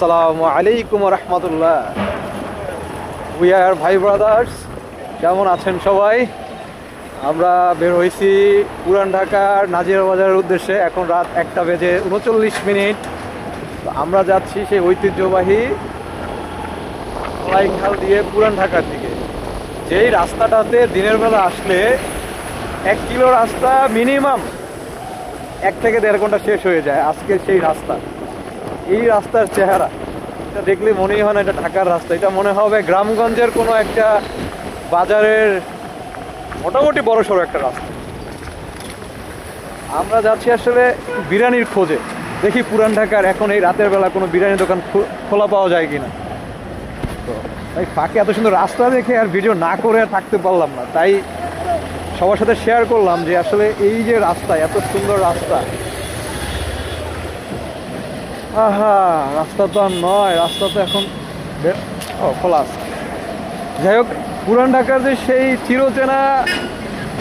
আসসালামু আলাইকুম রহমতুল্লাহ। We are ভাই ব্রাদার্স, কেমন আছেন সবাই? আমরা বের হয়েছি পুরান ঢাকার নাজিরা বাজারের উদ্দেশ্যে। এখন রাত 1:39। তো আমরা যাচ্ছি সেই ঐতিহ্যবাহী খাল দিয়ে পুরান ঢাকার দিকে। যেই রাস্তাটাতে দিনের বেলা আসলে 1 কিলো রাস্তা মিনিমাম 1 থেকে 1.5 ঘন্টা শেষ হয়ে যায়। আজকে সেই রাস্তা, এই রাস্তার চেহারা এটা দেখলে মনেই হয় না এটা ঢাকার রাস্তা। এটা মনে হবে গ্রামগঞ্জের কোনো একটা বাজারের মোটামুটি বড় সড়ো একটা রাস্তা। আমরা যাচ্ছি আসলে বিরিয়ানির খোঁজে। দেখি পুরান ঢাকার এখন এই রাতের বেলা কোনো বিরিয়ানি দোকান খোলা পাওয়া যায় কিনা। তো তাই ফাঁকে এত সুন্দর রাস্তা দেখে আর ভিডিও না করে আর থাকতে পারলাম না, তাই সবার সাথে শেয়ার করলাম যে আসলে এই যে রাস্তা, এত সুন্দর রাস্তা। আহা, রাস্তা তো আর নয়, রাস্তা তো এখন খোলা আছে। যাই হোক, পুরান ঢাকার যে সেই চিরচেনা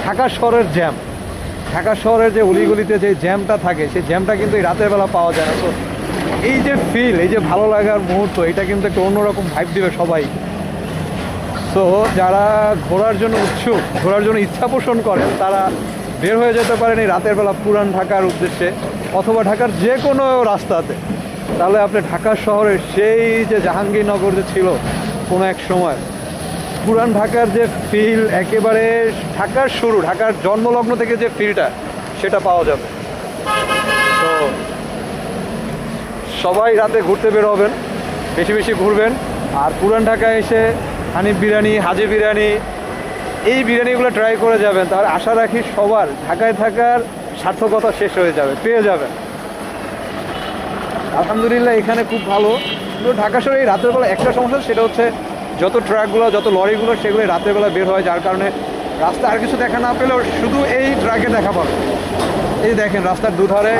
ঢাকা শহরের জ্যাম, ঢাকা শহরের যে অলিগলিতে যে জ্যামটা থাকে, সেই জ্যামটা কিন্তু এই রাতের বেলা পাওয়া যায় না। তো এই যে ফিল, এই যে ভালো লাগার মুহূর্ত, এটা কিন্তু একটা অন্যরকম ভাইব দিবে সবাই। তো যারা ঘোরার জন্য উৎসুক, ঘোরার জন্য ইচ্ছা পোষণ করেন, তারা বের হয়ে যেতে পারেন এই রাতের বেলা পুরান ঢাকার উদ্দেশ্যে, অথবা ঢাকার যে কোনো রাস্তাতে। তাহলে আপনি ঢাকা শহরের সেই যে জাহাঙ্গীরনগর যে ছিল কোনো এক সময়, পুরান ঢাকার যে ফিল, একেবারে ঢাকার শুরু, ঢাকার জন্মলগ্ন থেকে যে ফিলটা, সেটা পাওয়া যাবে। তো সবাই রাতে ঘুরতে বের হবেন, বেশি বেশি ঘুরবেন। আর পুরান ঢাকায় এসে হানিফ বিরিয়ানি, হাজি বিরিয়ানি, এই বিরিয়ানিগুলো ট্রাই করে যাবেন। তাহলে আশা রাখি সবার ঢাকায় থাকার সার্থকতা শেষ হয়ে যাবে, পেয়ে যাবেন। আলহামদুলিল্লাহ এখানে খুব ভালো। কিন্তু ঢাকা শহরে এই রাতের বেলা একটা সমস্যা, সেটা হচ্ছে যত ট্রাকগুলো, যত লরিগুলো, সেগুলো রাতের বেলা বের হয়, যার কারণে রাস্তা আর কিছু দেখা না পেলেও শুধু এই ট্রাকে দেখা পাবে। এই দেখেন রাস্তার দুধারে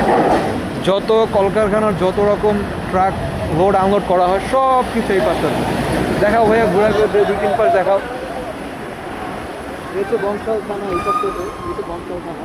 যত কলকারখানার যত রকম ট্রাক লোড আনলোড করা হয়, সব কিছু এই পাশে দেখাও। ভাইয়া ঘোরা করে 2-3 পাশ দেখাও। এই তো বংশাল থানা, এই সব তো বংশাল থানা।